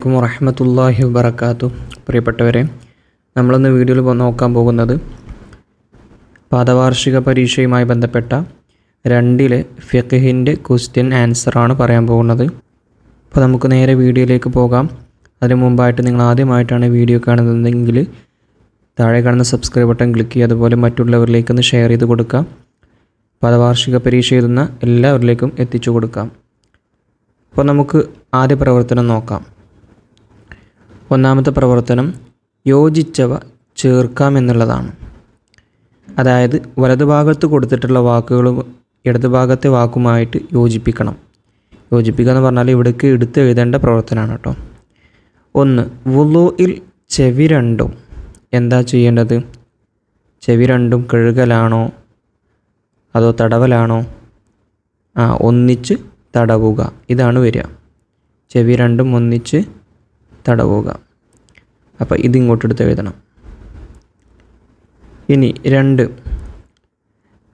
അലൈക്കും വറഹ്മത്തുള്ളാഹി വബറകാതുഹു. പ്രിയപ്പെട്ടവരെ, നമ്മളിന്ന് വീഡിയോയിൽ നോക്കാൻ പോകുന്നത് പാദവാർഷിക പരീക്ഷയുമായി ബന്ധപ്പെട്ട 2 ഫിഖ്ഹിൻ്റെ ക്വസ്റ്റ്യൻ ആൻസറാണ് പറയാൻ പോകുന്നത്. അപ്പോൾ നമുക്ക് നേരെ വീഡിയോയിലേക്ക് പോകാം. അതിനു മുമ്പായിട്ട് നിങ്ങൾ ആദ്യമായിട്ടാണ് വീഡിയോ കാണുന്നതെങ്കിൽ താഴെ കാണുന്ന സബ്സ്ക്രൈബ് ബട്ടൺ ക്ലിക്ക് ചെയ്യുക. അതുപോലെ മറ്റുള്ളവരിലേക്കൊന്ന് ഷെയർ ചെയ്ത് കൊടുക്കുക. പാദവാർഷിക പരീക്ഷ എഴുതുന്ന എല്ലാവരിലേക്കും എത്തിച്ചു കൊടുക്കാം. അപ്പോൾ നമുക്ക് ആദ്യ പ്രവർത്തനം നോക്കാം. ഒന്നാമത്തെ പ്രവർത്തനം യോജിച്ചവ ചേർക്കാം എന്നുള്ളതാണ്. അതായത് വലതുഭാഗത്ത് കൊടുത്തിട്ടുള്ള വാക്കുകളും ഇടതുഭാഗത്തെ വാക്കുമായിട്ട് യോജിപ്പിക്കണം. യോജിപ്പിക്കുക എന്ന് പറഞ്ഞാൽ ഇവിടേക്ക് എടുത്ത് എഴുതേണ്ട പ്രവർത്തനമാണ് കേട്ടോ. 1. വുളൂഇൽ ചെവി രണ്ടും എന്താ ചെയ്യേണ്ടത്? ചെവി രണ്ടും കഴുകലാണോ അതോ തടവലാണോ? ഒന്നിച്ച് തടവുക, ഇതാണ് വരിക. ചെവി രണ്ടും ഒന്നിച്ച് തടവുക. അപ്പോൾ ഇതിങ്ങോട്ടെടുത്ത് എഴുതണം. ഇനി 2.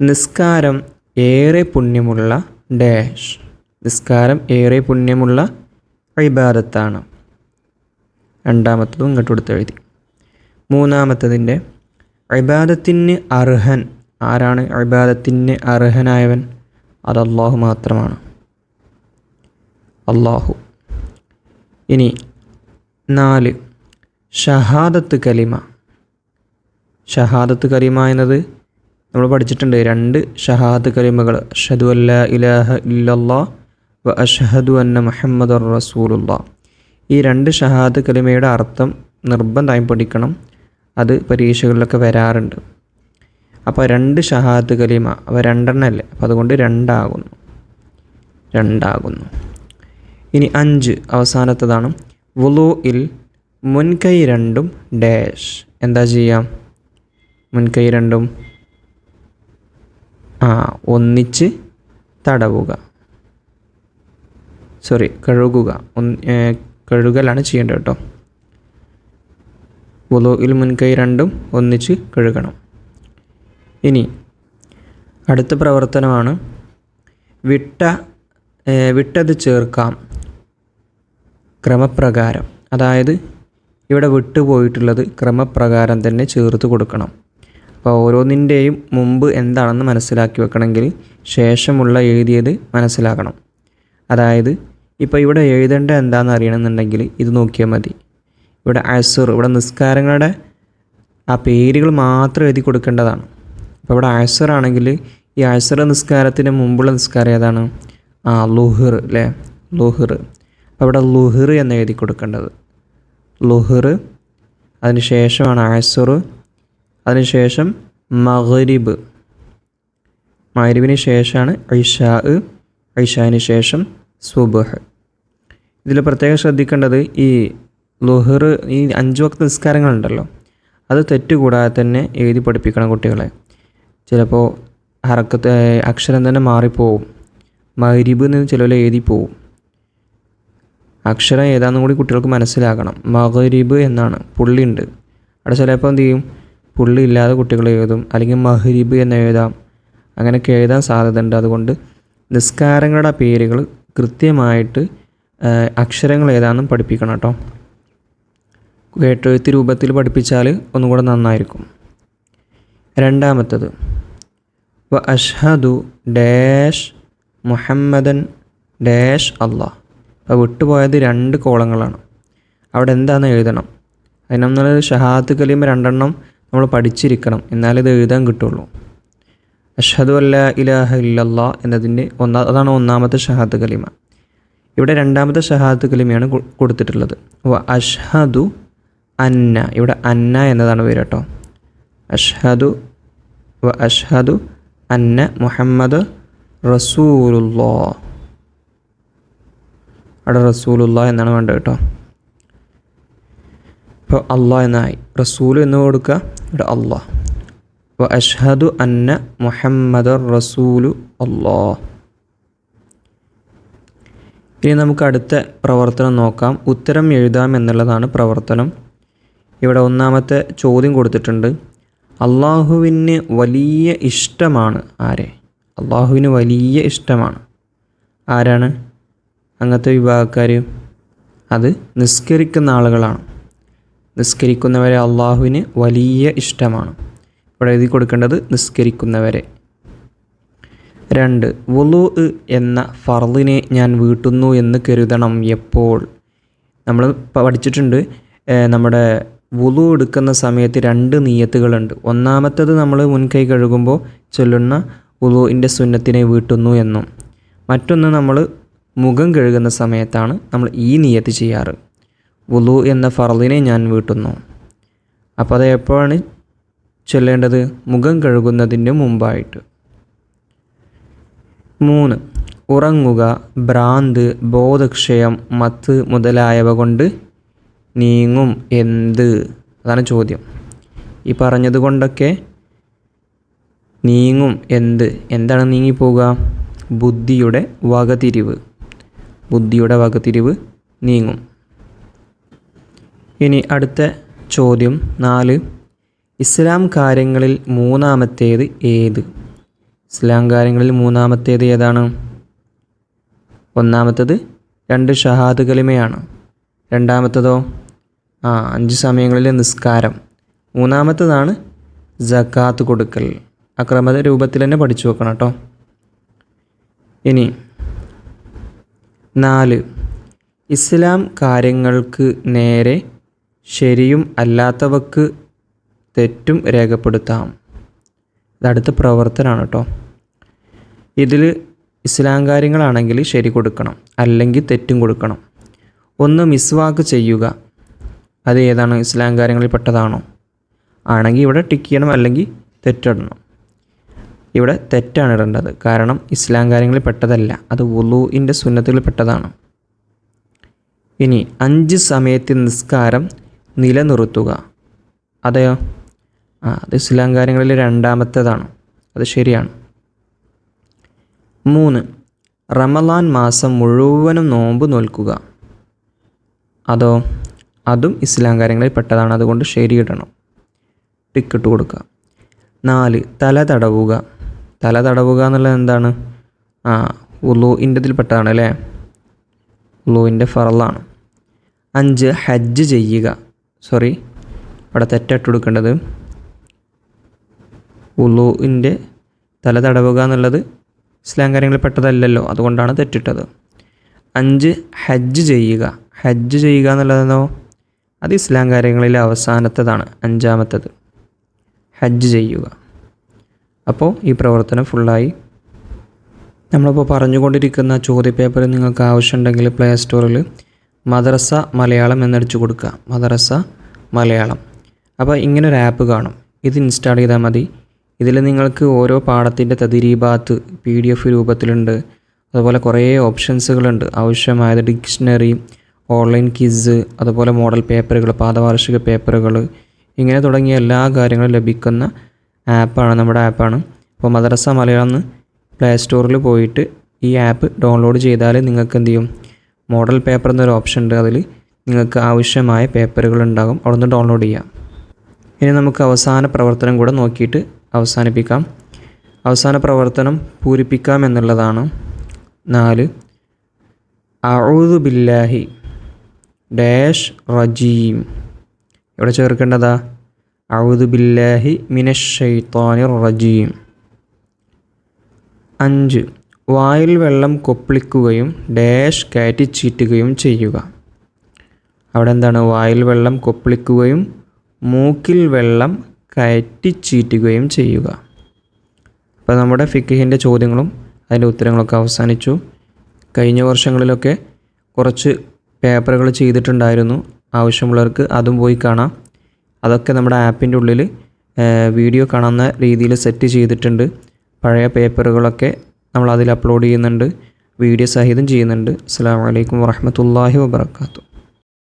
നിസ്കാരം ഏറെ പുണ്യമുള്ള ഡാഷ്. നിസ്കാരം ഏറെ പുണ്യമുള്ള ഇബാദത്താണ്. രണ്ടാമത്തതും ഇങ്ങോട്ടെടുത്ത് എഴുതി. മൂന്നാമത്തതിൻ്റെ ഇബാദത്തിന് അർഹൻ ആരാണ്? ഇബാദത്തിന് അർഹനായവൻ അത് അല്ലാഹു മാത്രമാണ്, അല്ലാഹു. ഇനി 4. ഷഹാദത്ത് കലിമ. ഷഹാദത്ത് കലിമ എന്നത് നമ്മൾ പഠിച്ചിട്ടുണ്ട്. 2 ഷഹാദത്ത് കലിമകൾ, അഷ്ഹദു അല്ലാ ഇലാഹ ഇല്ലല്ലാഹ് വ അഷ്ഹദു അന്ന മുഹമ്മദുർ റസൂലുള്ളാഹ്. ഈ 2 ഷഹാദത്ത് കലിമയുടെ അർത്ഥം നിർബന്ധമായും പഠിക്കണം. അത് പരീക്ഷകളിലൊക്കെ വരാറുണ്ട്. അപ്പോൾ 2 ഷഹാദത്ത് കലിമ, അവ 2 അല്ലേ, അപ്പോൾ അതുകൊണ്ട് 2 ആകുന്നു. ഇനി 5 അവസാനത്തതാണ്. വുളൂഇൽ മുൻകൈ രണ്ടും ഡാഷ്. എന്താ ചെയ്യാം? മുൻകൈ രണ്ടും ഒന്നിച്ച് തടവുക, കഴുകുക. കഴുകലാണ് ചെയ്യേണ്ടത് കേട്ടോ. വുളൂഇൽ മുൻകൈ രണ്ടും ഒന്നിച്ച് കഴുകണം. ഇനി അടുത്ത പ്രവർത്തനമാണ് വിട്ടത് ചേർക്കാം ക്രമപ്രകാരം. അതായത് ഇവിടെ വിട്ടുപോയിട്ടുള്ളത് ക്രമപ്രകാരം തന്നെ ചേർത്ത് കൊടുക്കണം. അപ്പോൾ ഓരോന്നിൻ്റെയും മുമ്പ് എന്താണെന്ന് മനസ്സിലാക്കി വെക്കണമെങ്കിൽ ശേഷമുള്ള എഴുതിയത് മനസ്സിലാക്കണം. അതായത് ഇപ്പോൾ ഇവിടെ എഴുതേണ്ട എന്താണെന്ന് അറിയണമെന്നുണ്ടെങ്കിൽ ഇത് നോക്കിയാൽ മതി. ഇവിടെ അസ്ർ, ഇവിടെ നിസ്കാരങ്ങളുടെ ആ പേരുകൾ മാത്രം എഴുതി കൊടുക്കേണ്ടതാണ്. അപ്പോൾ ഇവിടെ അസ്ർ ആണെങ്കിൽ ഈ അസ്ർ നിസ്കാരത്തിന് മുമ്പുള്ള നിസ്കാരം ഏതാണ്? ളുഹർ അല്ലേ, ളുഹർ. അപ്പോൾ ഇവിടെ ളുഹർ എന്ന് എഴുതി കൊടുക്കേണ്ടത്. ളുഹർ, അതിന് ശേഷമാണ് അസ്ർ, അതിനുശേഷം മഗ്രിബ്, മഗ്രിബിന് ശേഷമാണ് ഇശാ, ഇശാന് ശേഷം സുബ്ഹ്. ഇതിൽ പ്രത്യേകം ശ്രദ്ധിക്കേണ്ടത് ഈ ളുഹർ, ഈ 5 വക്ത് നിസ്കാരങ്ങളുണ്ടല്ലോ, അത് തെറ്റുകൂടാതെ തന്നെ എഴുതി പഠിപ്പിക്കണം കുട്ടികളെ. ചിലപ്പോൾ ഹറക്കത്ത് അക്ഷരം തന്നെ മാറിപ്പോവും. മഗ്രിബ് എന്ന് ചിലപ്പോൾ എഴുതി പോവും. അക്ഷരം ഏതാണെന്നും കൂടി കുട്ടികൾക്ക് മനസ്സിലാക്കണം. മഗ്രിബ് എന്നാണ്, പുള്ളിയുണ്ട് അവിടെ. ചിലപ്പോൾ എന്ത് ചെയ്യും, പുള്ളി ഇല്ലാതെ കുട്ടികൾ എഴുതും, അല്ലെങ്കിൽ മഗ്രിബ് എന്ന് എഴുതാം. അങ്ങനെയൊക്കെ എഴുതാൻ സാധ്യതയുണ്ട്. അതുകൊണ്ട് നിസ്കാരങ്ങളുടെ പേരുകൾ കൃത്യമായിട്ട് അക്ഷരങ്ങൾ ഏതാണെന്നും പഠിപ്പിക്കണം കേട്ടോ. കേട്ടെഴുത്ത് രൂപത്തിൽ പഠിപ്പിച്ചാൽ ഒന്നും കൂടെ നന്നായിരിക്കും. രണ്ടാമത്തത് വ അഷ്ഹദു ഡാഷ് മുഹമ്മദൻ ഡാഷ് അല്ലാഹ്. അപ്പോൾ വിട്ടുപോയത് 2 കോളങ്ങളാണ്. അവിടെ എന്താണെന്ന് എഴുതണം. അതിനൊന്നും ഷഹാദത്ത് കലിമ 2 നമ്മൾ പഠിച്ചിരിക്കണം, എന്നാലേ ഇത് എഴുതാൻ കിട്ടുള്ളൂ. അഷ്ഹദു അല്ലാ ഇലാഹ ഇല്ലല്ലാഹ് എന്നതിൻ്റെ അതാണ് ഒന്നാമത്തെ ഷഹാദത്ത് കലിമ. ഇവിടെ 2ാമത്തെ ഷഹാദത്ത് കലിമയാണ് കൊടുത്തിട്ടുള്ളത്. വ അഷ്ഹദു അന്ന, ഇവിടെ അന്ന എന്നതാണ് പേര് കേട്ടോ. അഷ്ഹദു അന്ന മുഹമ്മദ് റസൂലുള്ളാഹ്. അവിടെ റസൂലുള്ളാഹ് എന്നാണ് വേണ്ടത് കേട്ടോ. ഇപ്പോൾ അള്ളാഹ് എന്നായി, റസൂൽ എന്ന് കൊടുക്കുക, ഇവിടെ അള്ളാഹ്. വ അഷ്ഹദു അന്ന മുഹമ്മദ് റസൂലു അള്ളാഹ്. ഇനി നമുക്ക് അടുത്ത പ്രവർത്തനം നോക്കാം. ഉത്തരം എഴുതാം എന്നുള്ളതാണ് പ്രവർത്തനം. ഇവിടെ ഒന്നാമത്തെ ചോദ്യം കൊടുത്തിട്ടുണ്ട്. അള്ളാഹുവിന് വലിയ ഇഷ്ടമാണ് ആരെ? അള്ളാഹുവിന് വലിയ ഇഷ്ടമാണ് ആരാണ്? അങ്ങനത്തെ വിഭാഗക്കാർ അത് നിസ്കരിക്കുന്ന ആളുകളാണ്. നിസ്കരിക്കുന്നവരെ അള്ളാഹുവിന് വലിയ ഇഷ്ടമാണ്. ഇവിടെ എഴുതി കൊടുക്കേണ്ടത് നിസ്കരിക്കുന്നവരെ. 2. വുളൂ എന്ന ഫർളിനെ ഞാൻ വീട്ടുന്നു എന്ന് കരുതണം എപ്പോൾ. നമ്മൾ പഠിച്ചിട്ടുണ്ട്, നമ്മുടെ വുളൂ എടുക്കുന്ന സമയത്ത് 2 നിയ്യത്തുകളുണ്ട്. ഒന്നാമത്തേത് നമ്മൾ മുൻകൈ കഴുകുമ്പോൾ ചൊല്ലുന്ന വുളൂഇൻ്റെ സുന്നത്തിനെ വീട്ടുന്നു എന്നും, മറ്റൊന്ന് നമ്മൾ മുഖം കഴുകുന്ന സമയത്താണ് നമ്മൾ ഈ നിയ്യത്ത് ചെയ്യാറ്. വുളൂ എന്ന ഫർളിനെ ഞാൻ വീട്ടുന്നു. അപ്പോൾ അത് എപ്പോഴാണ് ചൊല്ലേണ്ടത്? മുഖം കഴുകുന്നതിന് മുമ്പായിട്ട്. 3. ഉറങ്ങുക, ഭ്രാന്ത്, ബോധക്ഷയം, മത്ത് മുതലായവ കൊണ്ട് നീങ്ങും എന്ത്? അതാണ് ചോദ്യം. ഈ പറഞ്ഞത് കൊണ്ടൊക്കെ നീങ്ങും എന്ത്? എന്താണ് നീങ്ങിപ്പോവുക? ബുദ്ധിയുടെ വകതിരിവ്. ബുദ്ധിയുടെ വകതിരിവ് നീങ്ങും. ഇനി അടുത്ത ചോദ്യം 4. ഇസ്ലാം കാര്യങ്ങളിൽ മൂന്നാമത്തേത് ഏത്? ഇസ്ലാം കാര്യങ്ങളിൽ മൂന്നാമത്തേത് ഏതാണ്? ഒന്നാമത്തേത് 2 ഷഹാദ് കലിമയാണ്. രണ്ടാമത്തേതോ 5 സമയങ്ങളിലെ നിസ്കാരം. മൂന്നാമത്തേതാണ് സക്കാത്ത് കൊടുക്കൽ. അക്രമത രൂപത്തിൽ തന്നെ പഠിച്ചു വെക്കണം കേട്ടോ. ഇനി 4. ഇസ്ലാം കാര്യങ്ങൾക്ക് നേരെ ശരിയും അല്ലാത്തവക്ക് തെറ്റും രേഖപ്പെടുത്താം. ഇതടുത്ത പ്രവർത്തനമാണ് കേട്ടോ. ഇതിൽ ഇസ്ലാം കാര്യങ്ങളാണെങ്കിൽ ശരി കൊടുക്കണം, അല്ലെങ്കിൽ തെറ്റും കൊടുക്കണം. 1. മിസ്വാക്ക് ചെയ്യുക. അത് ഏതാണ്? ഇസ്ലാം കാര്യങ്ങളിൽ പെട്ടതാണോ? ആണെങ്കിൽ ഇവിടെ ടിക്ക് ചെയ്യണം, അല്ലെങ്കിൽ തെറ്റിടണം. ഇവിടെ തെറ്റാണ് ഇടേണ്ടത്, കാരണം ഇസ്ലാം കാര്യങ്ങളിൽ പെട്ടതല്ല, അത് വുളൂഇൻ്റെ സുന്നത്തിൽ പെട്ടതാണ്. ഇനി 5 സമയത്ത് നിസ്കാരം നിലനിർത്തുക. അതെയോ? അത് ഇസ്ലാം കാര്യങ്ങളിൽ രണ്ടാമത്തേതാണ്, അത് ശരിയാണ്. 3. റമളാൻ മാസം മുഴുവനും നോമ്പ് നോൽക്കുക. അതോ? അതും ഇസ്ലാം കാര്യങ്ങളിൽ പെട്ടതാണ്, അതുകൊണ്ട് ശരിയിടണം, ടിക്കിട്ട് കൊടുക്കുക. 4. തല തടവുക. തല തടവുക എന്നുള്ളത് എന്താണ്? വുളൂഇൻ്റെതിൽ പെട്ടതാണ് അല്ലേ? വുളൂഇൻ്റെ ഫറളാണ്. 5. ഹജ്ജ് ചെയ്യുക. ഇവിടെ തെറ്റിട്ട് കൊടുക്കേണ്ടത് വുളൂഇൻ്റെ തല തടവുക എന്നുള്ളത് ഇസ്ലാം കാര്യങ്ങളിൽ പെട്ടതല്ലല്ലോ, അതുകൊണ്ടാണ് തെറ്റിട്ടത്. 5. ഹജ്ജ് ചെയ്യുക. ഹജ്ജ് ചെയ്യുക എന്നുള്ളതെന്നോ അത് ഇസ്ലാം കാര്യങ്ങളിലെ അവസാനത്തേതാണ്, 5-മത്തേത് ഹജ്ജ് ചെയ്യുക. അപ്പോൾ ഈ പ്രവർത്തനം ഫുള്ളായി. നമ്മളിപ്പോൾ പറഞ്ഞുകൊണ്ടിരിക്കുന്ന ചോദ്യപേപ്പർ നിങ്ങൾക്ക് ആവശ്യമുണ്ടെങ്കിൽ പ്ലേ സ്റ്റോറിൽ മദ്രസ മലയാളം എന്നടിച്ചു കൊടുക്കുക. മദ്രസ മലയാളം. അപ്പോൾ ഇങ്ങനൊരു ആപ്പ് കാണും, ഇത് ഇൻസ്റ്റാൾ ചെയ്താൽ മതി. ഇതിൽ നിങ്ങൾക്ക് ഓരോ പാഠത്തിൻ്റെ തദ്രീബാത്ത് PDF രൂപത്തിലുണ്ട്. അതുപോലെ കുറേ ഓപ്ഷൻസുകളുണ്ട്. ആവശ്യമായത് ഡിക്ഷണറി, ഓൺലൈൻ ക്വിസ്, അതുപോലെ മോഡൽ പേപ്പറുകൾ, പാദവാർഷിക പേപ്പറുകൾ, ഇങ്ങനെ തുടങ്ങിയ എല്ലാ കാര്യങ്ങളും ലഭിക്കുന്ന ആപ്പാണ്, നമ്മുടെ ആപ്പാണ്. അപ്പോൾ മദ്രസ മലയാളം എന്ന് പ്ലേ സ്റ്റോറിൽ പോയിട്ട് ഈ ആപ്പ് ഡൗൺലോഡ് ചെയ്താൽ നിങ്ങൾക്ക് എന്ത് ചെയ്യും? മോഡൽ പേപ്പർ എന്നൊരു ഓപ്ഷൻ ഉണ്ട്, അതിൽ നിങ്ങൾക്ക് ആവശ്യമായ പേപ്പറുകൾ ഉണ്ടാകും, അവിടെ നിന്ന് ഡൗൺലോഡ് ചെയ്യാം. ഇനി നമുക്ക് അവസാന പ്രവർത്തനം കൂടെ നോക്കിയിട്ട് അവസാനിപ്പിക്കാം. അവസാന പ്രവർത്തനം പൂരിപ്പിക്കാം എന്നുള്ളതാണ്. 4. അഊദു ബില്ലാഹി ഡാഷ് റജീം. ഇവിടെ ചേർക്കേണ്ടതാ അഊദു ബില്ലാഹി മിനശ് ശൈത്വാനിർ റജീം. 5. വായിൽ വെള്ളം കൊപ്പിളിക്കുകയും ഡാഷ് കയറ്റിച്ചീറ്റുകയും ചെയ്യുക. അവിടെ എന്താണ്? വായിൽ വെള്ളം കൊപ്പിളിക്കുകയും മൂക്കിൽ വെള്ളം കയറ്റിച്ചീറ്റുകയും ചെയ്യുക. അപ്പോൾ നമ്മുടെ ഫിഖ്ഹിൻ്റെ ചോദ്യങ്ങളും അതിൻ്റെ ഉത്തരങ്ങളൊക്കെ അവസാനിച്ചു. കഴിഞ്ഞ വർഷങ്ങളിലൊക്കെ കുറച്ച് പേപ്പറുകൾ ചെയ്തിട്ടുണ്ടായിരുന്നു, ആവശ്യമുള്ളവർക്ക് അതും പോയി കാണാം. അതൊക്കെ നമ്മുടെ ആപ്പിൻ്റെ ഉള്ളിൽ വീഡിയോ കാണുന്ന രീതിയിൽ സെറ്റ് ചെയ്തിട്ടുണ്ട്. പഴയ പേപ്പറുകളൊക്കെ നമ്മൾ അതിൽ അപ്ലോഡ് ചെയ്യുന്നുണ്ട്, വീഡിയോ സഹിതം ചെയ്യുന്നുണ്ട്. അസ്സലാമു അലൈക്കും വറഹ്മത്തുള്ളാഹി വബറകാതുഹു.